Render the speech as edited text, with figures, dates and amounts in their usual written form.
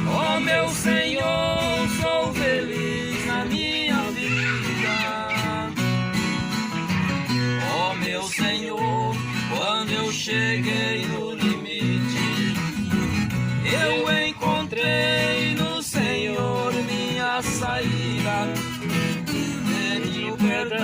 Oh meu Senhor, sou feliz na minha vida. Oh meu Senhor, quando eu cheguei no limite, eu encontrei no Senhor minha saída. Pedi o perdão